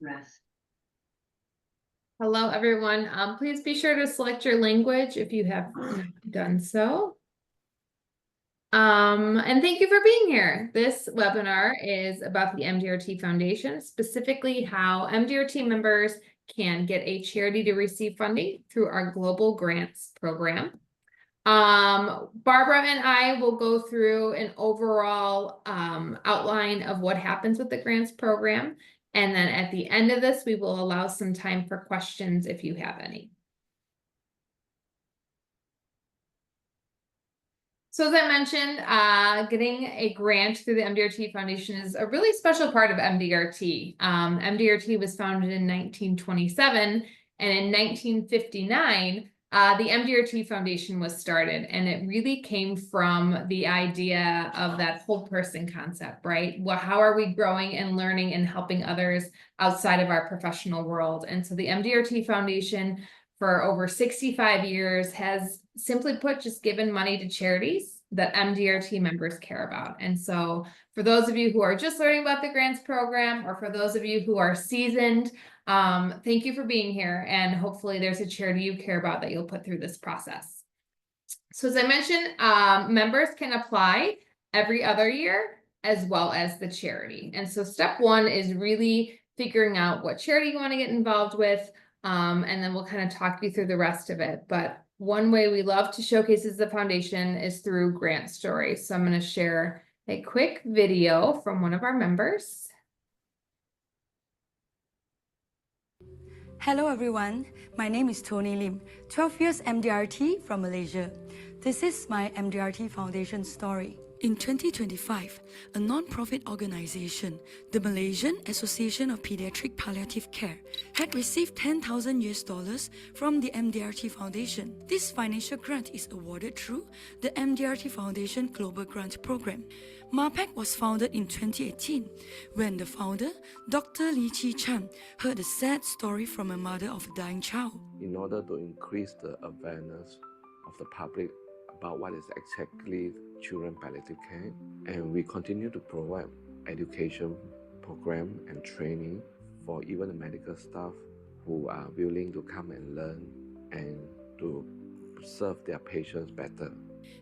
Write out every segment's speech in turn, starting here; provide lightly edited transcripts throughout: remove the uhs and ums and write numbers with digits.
rest. Hello, everyone. Please be sure to select your language if you have not done so. And thank you for being here. This webinar is about the MDRT Foundation, specifically how MDRT members can get a charity to receive funding through our Global Grants program. Barbara and I will go through an overall outline of what happens with the grants program. And then at the end of this, we will allow some time for questions if you have any. So as I mentioned, getting a grant through the MDRT Foundation is a really special part of MDRT. MDRT was founded in 1927, and in 1959, the MDRT Foundation was started, and it really came from the idea of that whole person concept, right? How are we growing and learning and helping others outside of our professional world? And so the MDRT Foundation for over 65 years has simply put just given money to charities that MDRT members care about. And so for those of you who are just learning about the grants program, or for those of you who are seasoned, thank you for being here. And hopefully there's a charity you care about that you'll put through this process. So as I mentioned, members can apply every other year as well as the charity. And so step one is really figuring out what charity you want to get involved with. And then we'll kind of talk you through the rest of it. But one way we love to showcase the foundation is through grant stories. So I'm going to share a quick video from one of our members. Hello everyone, my name is Tony Lim, 12 years MDRT from Malaysia. This is my MDRT Foundation story. In 2025, a non-profit organization, the Malaysian Association of Pediatric Palliative Care, had received $10,000 from the MDRT Foundation. This financial grant is awarded through the MDRT Foundation Global Grant Program. MAPAC was founded in 2018 when the founder, Dr. Lee Chi Chan, heard a sad story from a mother of a dying child. In order to increase the awareness of the public about what is exactly children palliative care, and we continue to provide education program and training for even the medical staff who are willing to come and learn and to serve their patients better.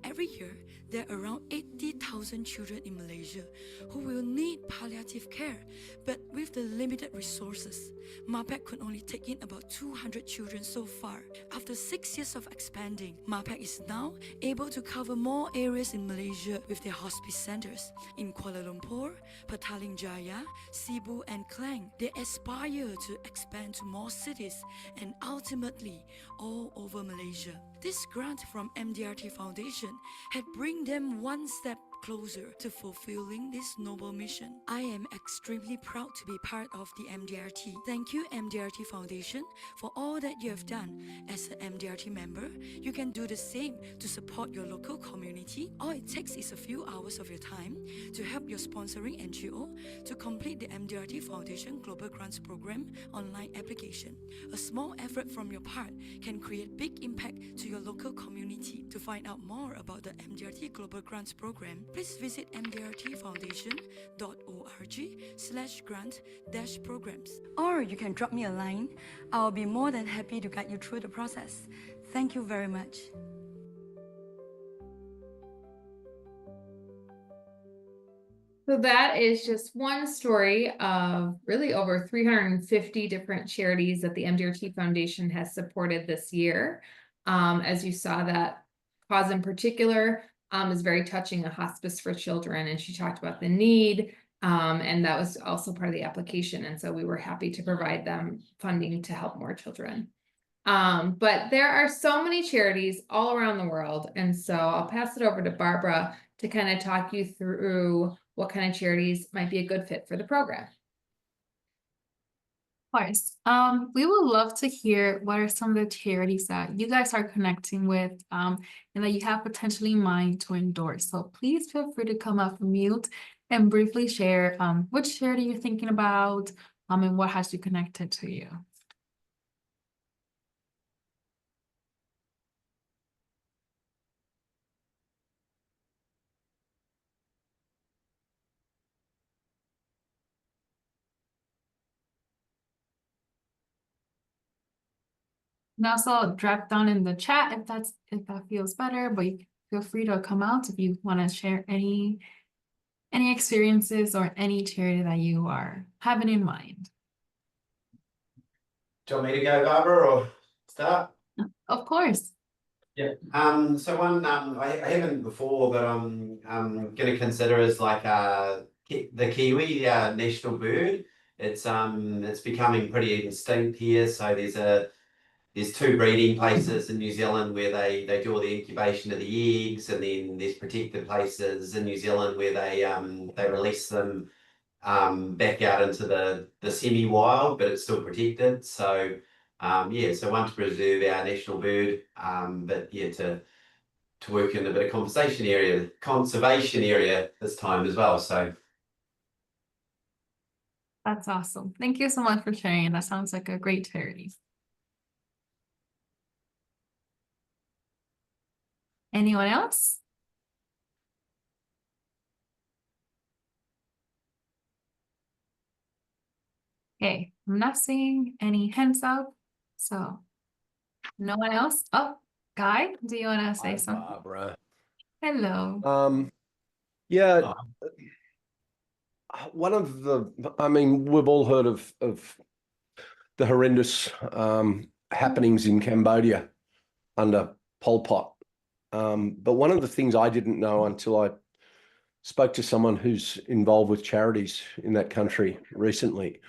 Every year, there are around 80,000 children in Malaysia who will need palliative care, but with the limited resources, MAPAC could only take in about 200 children so far. After 6 years of expanding, MAPAC is now able to cover more areas in Malaysia with their hospice centers. In Kuala Lumpur, Petaling Jaya, Sibu and Klang, they aspire to expand to more cities and ultimately all over Malaysia. This grant from MDRT Foundation had bring them one step closer to fulfilling this noble mission. I am extremely proud to be part of the MDRT. Thank you, MDRT Foundation, for all that you have done. As an MDRT member, you can do the same to support your local community. All it takes is a few hours of your time to help your sponsoring NGO to complete the MDRT Foundation Global Grants Program online application. A small effort from your part can create big impact to your local community. To find out more about the MDRT Global Grants Program, please visit mdrt.org/grant-programs. Or you can drop me a line. I'll be more than happy to guide you through the process. Thank you very much. So that is just one story of really over 350 different charities that the MDRT Foundation has supported this year. As you saw, that cause in particular is very touching, a hospice for children, and she talked about the need, and that was also part of the application, and so we were happy to provide them funding to help more children. But there are so many charities all around the world, and so I'll pass it over to Barbara to kind of talk you through what kind of charities might be a good fit for the program. Of course. We would love to hear what are some of the charities that you guys are connecting with, and that you have potentially in mind to endorse. So please feel free to come off mute and briefly share which charity you're thinking about, and what has you connected to you. And also drop down in the chat if that feels better, but you feel free to come out if you want to share any experiences or any charity that you are having in mind. Do you want me to go, Barbara, or start? Of course. Yeah. So one I haven't before, but I'm going to consider is like the kiwi national bird. It's becoming pretty extinct here. So there's two breeding places in New Zealand where they do all the incubation of the eggs, and then there's protected places in New Zealand where they release them back out into the semi-wild, but it's still protected. So yeah, so one to preserve our national bird, but yeah, to work in a bit of conservation area this time as well. So That's awesome. Thank you so much for sharing. That sounds like a great charity. Anyone else? Okay, I'm not seeing any hands up, so no one else. Oh, Guy, do you want to say Hi, something? Barbara. Hello. Yeah, one of I mean, we've all heard of the horrendous happenings in Cambodia under Pol Pot. But one of the things I didn't know until I spoke to someone who's involved with charities in that country recently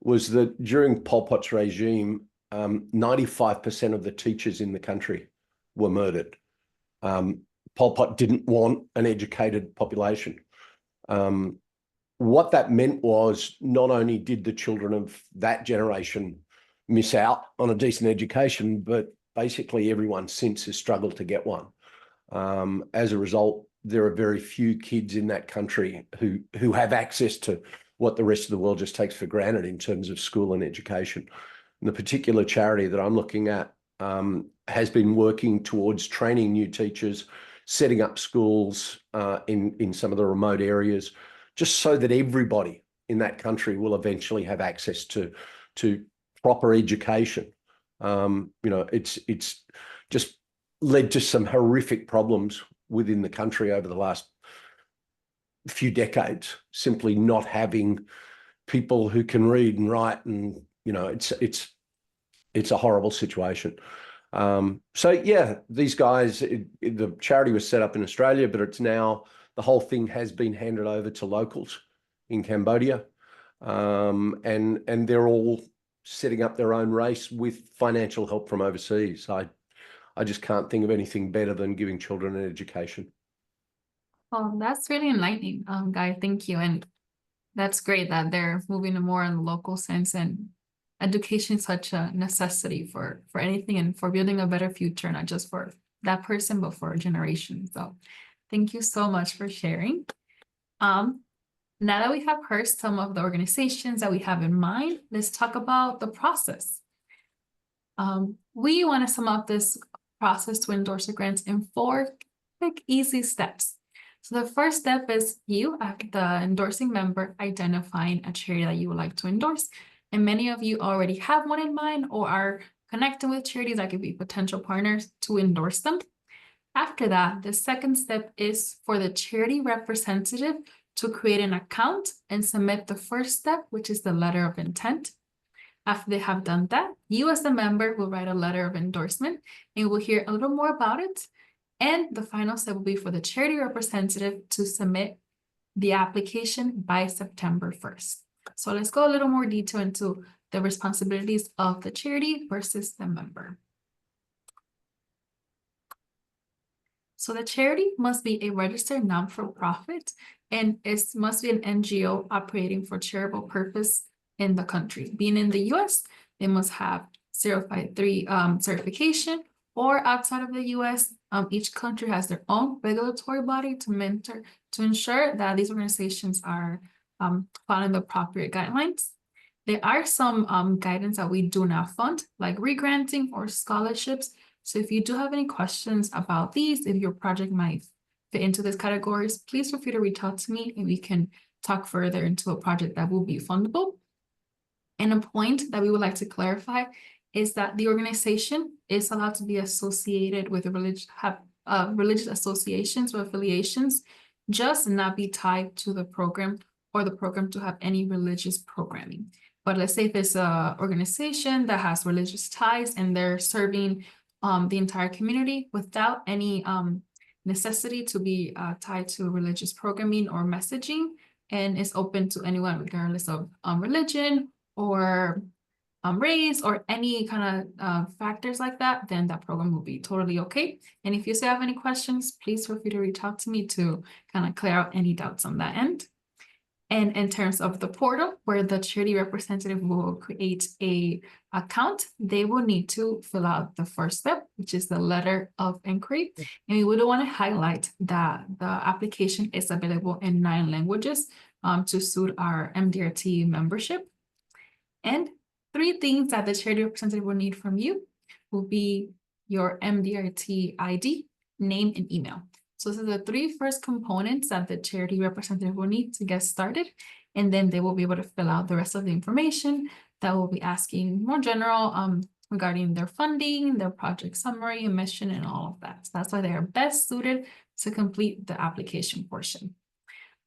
was that during Pol Pot's regime, 95% of the teachers in the country were murdered. Pol Pot didn't want an educated population. What that meant was not only did the children of that generation miss out on a decent education, but basically everyone since has struggled to get one. As a result, there are very few kids in that country who have access to what the rest of the world just takes for granted in terms of school and education. And the particular charity that I'm looking at has been working towards training new teachers, setting up schools in some of the remote areas, just so that everybody in that country will eventually have access to proper education. You know, it's just led to some horrific problems within the country over the last few decades, simply not having people who can read and write, and you know, it's a horrible situation. So yeah, these guys, the charity was set up in Australia, but it's now, the whole thing has been handed over to locals in Cambodia. And they're all setting up their own race with financial help from overseas. I just can't think of anything better than giving children an education. Oh, that's really enlightening, Guy. Thank you. And that's great that they're moving to more in the local sense, and education is such a necessity for anything and for building a better future, not just for that person, but for a generation. So thank you so much for sharing. Now that we have heard some of the organizations that we have in mind, let's talk about the process. We want to sum up this process to endorse the grants in 4 quick, easy steps. So the first step is you, the endorsing member, identifying a charity that you would like to endorse. And many of you already have one in mind or are connecting with charities that could be potential partners to endorse them. After that, the second step is for the charity representative to create an account and submit the first step, which is the letter of intent. After they have done that, you as the member will write a letter of endorsement, and we'll hear a little more about it. And the final step will be for the charity representative to submit the application by September 1st. So let's go a little more detail into the responsibilities of the charity versus the member. So the charity must be a registered non-for-profit, and it must be an NGO operating for charitable purpose in the country. Being in the US, they must have 053 certification, or outside of the US, each country has their own regulatory body to ensure that these organizations are following the appropriate guidelines. There are some guidance that we do not fund, like regranting or scholarships. So if you do have any questions about these, if your project might fit into these categories, please feel free to reach out to me and we can talk further into a project that will be fundable. And a point that we would like to clarify is that the organization is allowed to be associated with religious associations or affiliations, just not be tied to the program or the program to have any religious programming. But let's say if it's an organization that has religious ties and they're serving the entire community without any necessity to be tied to religious programming or messaging, and is open to anyone regardless of religion or race or any kind of factors like that, then that program will be totally okay. And if you still have any questions, please feel free to reach out to me to kind of clear out any doubts on that end. And in terms of the portal where the charity representative will create a account, they will need to fill out the first step, which is the letter of inquiry. And we would want to highlight that the application is available in 9 languages to suit our MDRT membership. And 3 things that the charity representative will need from you will be your MDRT ID, name, and email. So these are the 3 first components that the charity representative will need to get started. And then they will be able to fill out the rest of the information that will be asking more general regarding their funding, their project summary, and mission, and all of that. So that's why they are best suited to complete the application portion.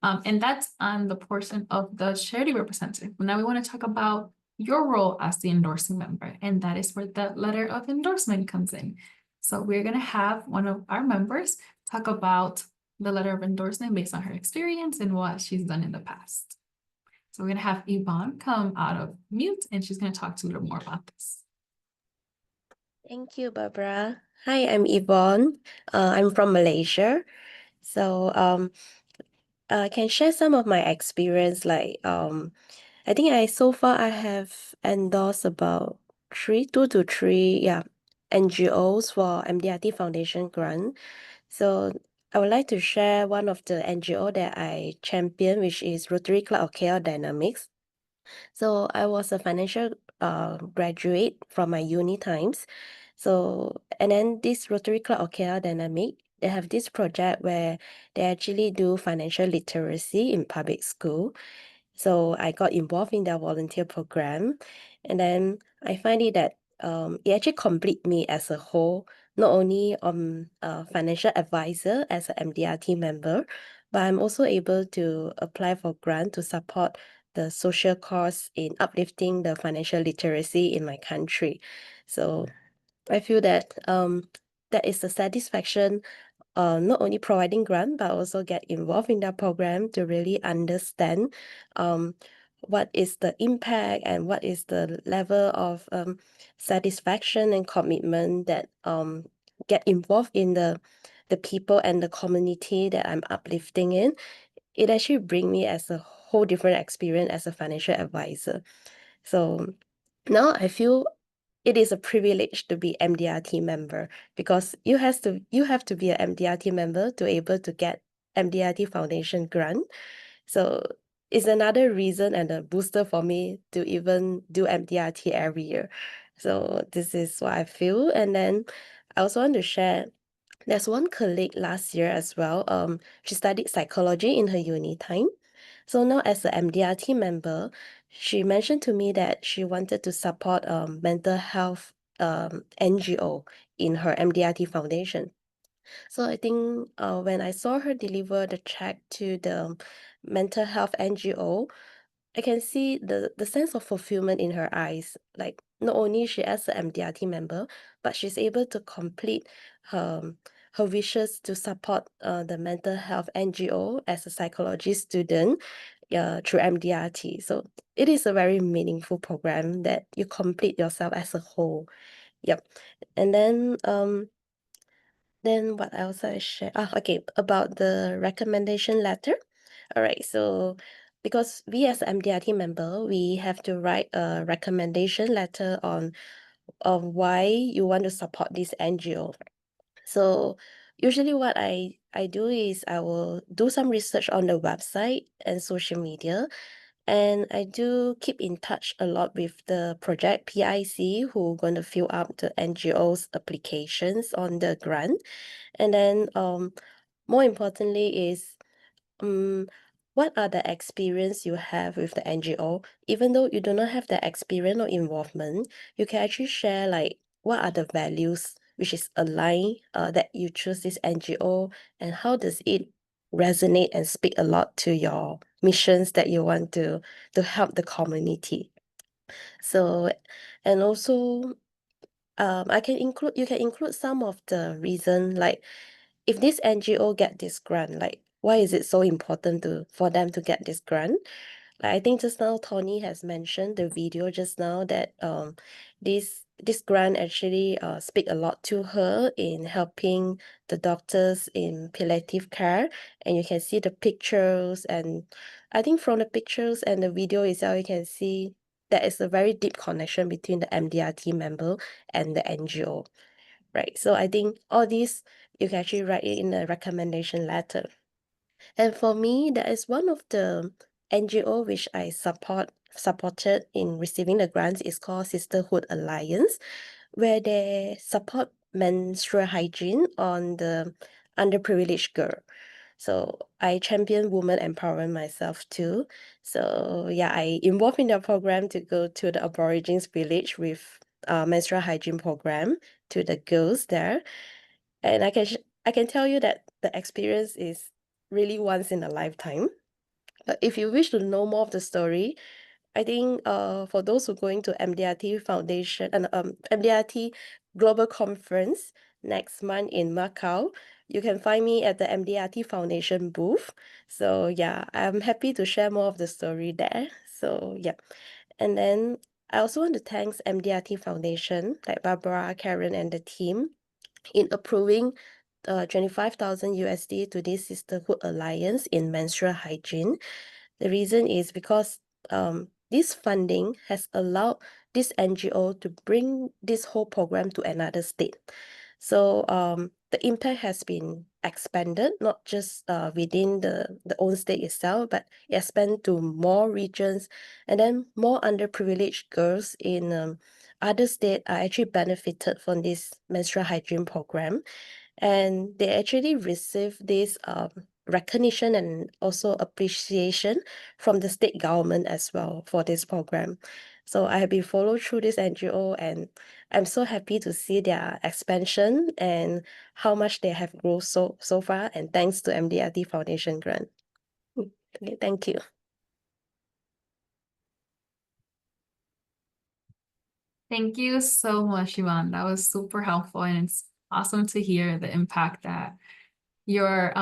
And that's on the portion of the charity representative. Now we want to talk about your role as the endorsing member, and that is where the letter of endorsement comes in. So we're going to have one of our members talk about the letter of endorsement based on her experience and what she's done in the past. So we're going to have Yvonne come out of mute, and she's going to talk to you a little more about this. Thank you, Barbara. Hi, I'm Yvonne. I'm from Malaysia. So I can share some of my experience. I think so far I have endorsed about 2 to 3 NGOs for MDRT Foundation grant. So I would like to share one of the NGO that I champion, which is Rotary Club of KL Dynamics. So I was a financial graduate from my uni times. So, and then this Rotary Club of KL Dynamic, they have this project where they actually do financial literacy in public school. So I got involved in their volunteer program. And then I find it that it actually complete me as a whole, not only a financial advisor as an MDRT member, but I'm also able to apply for grant to support the social cause in uplifting the financial literacy in my country. So I feel that that is the satisfaction, not only providing grant, but also get involved in that program to really understand what is the impact and what is the level of satisfaction and commitment that get involved in the people and the community that I'm uplifting in. It actually bring me as a whole different experience as a financial advisor. So now I feel it is a privilege to be MDRT member, because you have to be an MDRT member to able to get MDRT Foundation grant. So it's another reason and a booster for me to even do MDRT every year. So this is what I feel. And then I also want to share, there's one colleague last year as well. She studied psychology in her uni time. So now as a MDRT member, she mentioned to me that she wanted to support mental health NGO in her MDRT foundation. So I think when I saw her deliver the check to the mental health NGO, I can see the sense of fulfillment in her eyes. Like, not only she as a MDRT member, but she's able to complete her wishes to support the mental health NGO as a psychology student through MDRT. So it is a very meaningful program that you complete yourself as a whole. Yep. And then what else I share? Okay, about the recommendation letter. All right, so because we as MDRT member, we have to write a recommendation letter on why you want to support this NGO. So usually what I do is I will do some research on the website and social media, and I do keep in touch a lot with the project PIC who going to fill up the NGO's applications on the grant. And then more importantly is what are the experience you have with the NGO? Even though you do not have the experience or involvement, you can actually share like what are the values which is aligned that you choose this NGO, and how does it resonate and speak a lot to your missions that you want to help the community. So, and also you can include some of the reason, like if this NGO get this grant, like why is it so important for them to get this grant? Like I think just now Tony has mentioned the video just now that this grant actually speak a lot to her in helping the doctors in palliative care, and you can see the pictures, and I think from the pictures and the video itself you can see there is a very deep connection between the MDRT member and the NGO, right? So I think all these you can actually write it in a recommendation letter. And for me, that is one of the NGO which I supported in receiving the grants is called Sisterhood Alliance, where they support menstrual hygiene on the underprivileged girl. So I champion women empowerment myself too. So yeah, I involved in the program to go to the Aborigines village with menstrual hygiene program to the girls there. And I can tell you that the experience is really once in a lifetime. But if you wish to know more of the story, I think for those who are going to MDRT Foundation and MDRT Global Conference next month in Macau, you can find me at the MDRT Foundation booth. So yeah, I'm happy to share more of the story there. So yeah. And then I also want to thank MDRT Foundation, like Barbara, Karen, and the team in approving 25,000 USD to this Sisterhood Alliance in menstrual hygiene. The reason is because this funding has allowed this NGO to bring this whole program to another state. So the impact has been expanded, not just within the own state itself, but it expanded to more regions, and then more underprivileged girls in other states are actually benefited from this menstrual hygiene program, and they actually receive this recognition and also appreciation from the state government as well for this program. So I have been followed through this NGO, and I'm so happy to see their expansion and how much they have grown so far, and thanks to MDRT Foundation grant. Okay, thank you. Thank you so much, Yvonne. That was super helpful, and it's awesome to hear the impact that your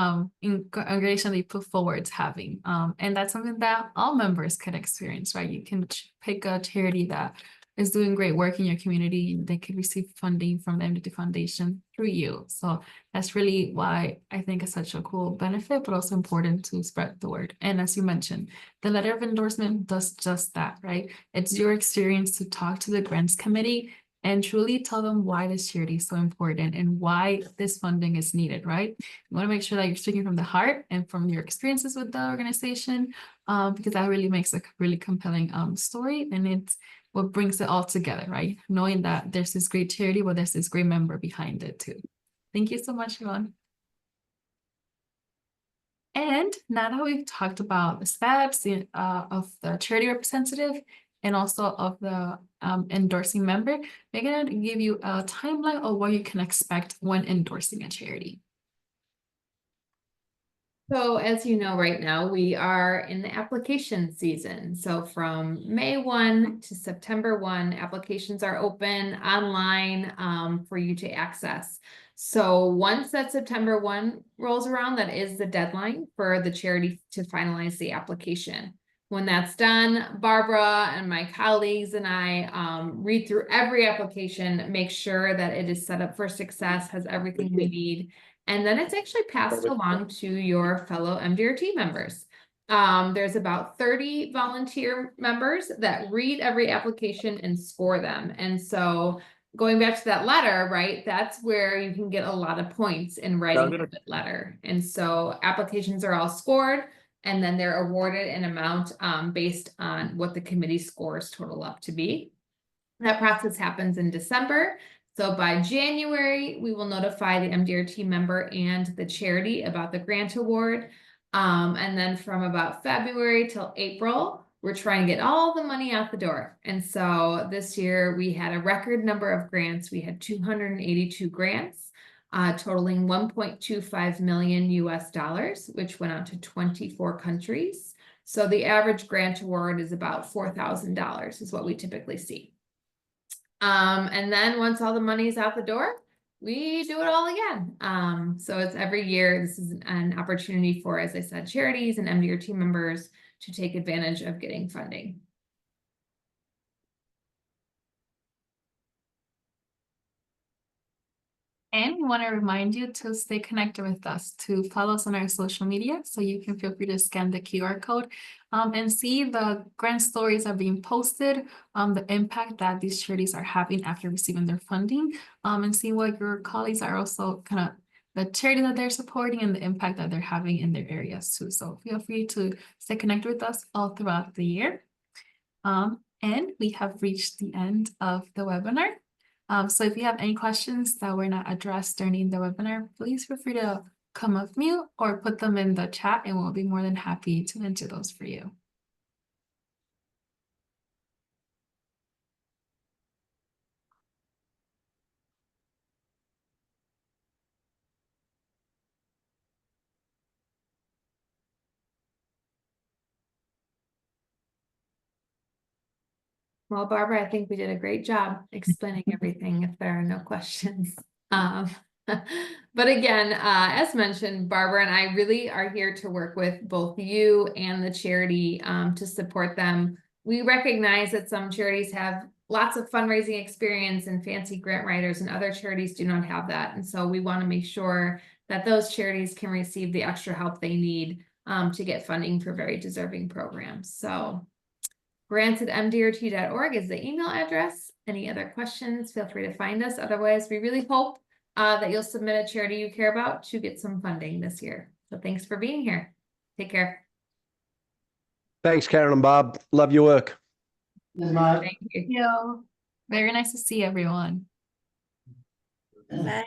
organization that you put forward is having. And that's something that all members can experience, right? You can pick a charity that is doing great work in your community. They could receive funding from the MDT Foundation through you. So that's really why I think it's such a cool benefit, but also important to spread the word. And as you mentioned, the letter of endorsement does just that, right? It's your experience to talk to the grants committee and truly tell them why this charity is so important and why this funding is needed, right? You want to make sure that you're speaking from the heart and from your experiences with the organization, because that really makes a really compelling story, and it's what brings it all together, right? Knowing that there's this great charity, but there's this great member behind it too. Thank you so much, Yvonne. And now that we've talked about the steps of the charity representative and also of the endorsing member, we're going to give you a timeline of what you can expect when endorsing a charity. So as you know, right now we are in the application season. So from May 1 to September 1, applications are open online for you to access. So once that September 1 rolls around, that is the deadline for the charity to finalize the application. When that's done, Barbara and my colleagues and I read through every application, make sure that it is set up for success, has everything we need. And then it's actually passed along to your fellow MDRT members. There's about 30 volunteer members that read every application and score them. And so going back to that letter, right, that's where you can get a lot of points in writing a good letter. And so applications are all scored, and then they're awarded an amount based on what the committee scores total up to be. That process happens in December. So by January, we will notify the MDRT member and the charity about the grant award. And then from about February till April, we're trying to get all the money out the door. And so this year we had a record number of grants. We had 282 grants, totaling 1.25 million US dollars, which went out to 24 countries. So the average grant award is about $4,000 is what we typically see. And then once all the money's out the door, we do it all again. So it's every year. This is an opportunity for, as I said, charities and MDRT members to take advantage of getting funding. And we want to remind you to stay connected with us, to follow us on our social media. So you can feel free to scan the QR code and see the grant stories are being posted, the impact that these charities are having after receiving their funding, and see what your colleagues are also kind of the charity that they're supporting and the impact that they're having in their areas too. So feel free to stay connected with us all throughout the year. And we have reached the end of the webinar. So if you have any questions that were not addressed during the webinar, please feel free to come off mute or put them in the chat and we'll be more than happy to answer those for you. Well, Barbara, I think we did a great job explaining everything if there are no questions. But again, as mentioned, Barbara and I really are here to work with both you and the charity to support them. We recognize that some charities have lots of fundraising experience and fancy grant writers, and other charities do not have that. And so we want to make sure that those charities can receive the extra help they need to get funding for very deserving programs. So grants@mdrt.org is the email address. Any other questions, feel free to find us. Otherwise, we really hope that you'll submit a charity you care about to get some funding this year. So thanks for being here. Take care. Thanks, Karen and Bob. Love your work. Thank you. Thank you. Very nice to see everyone. Bye.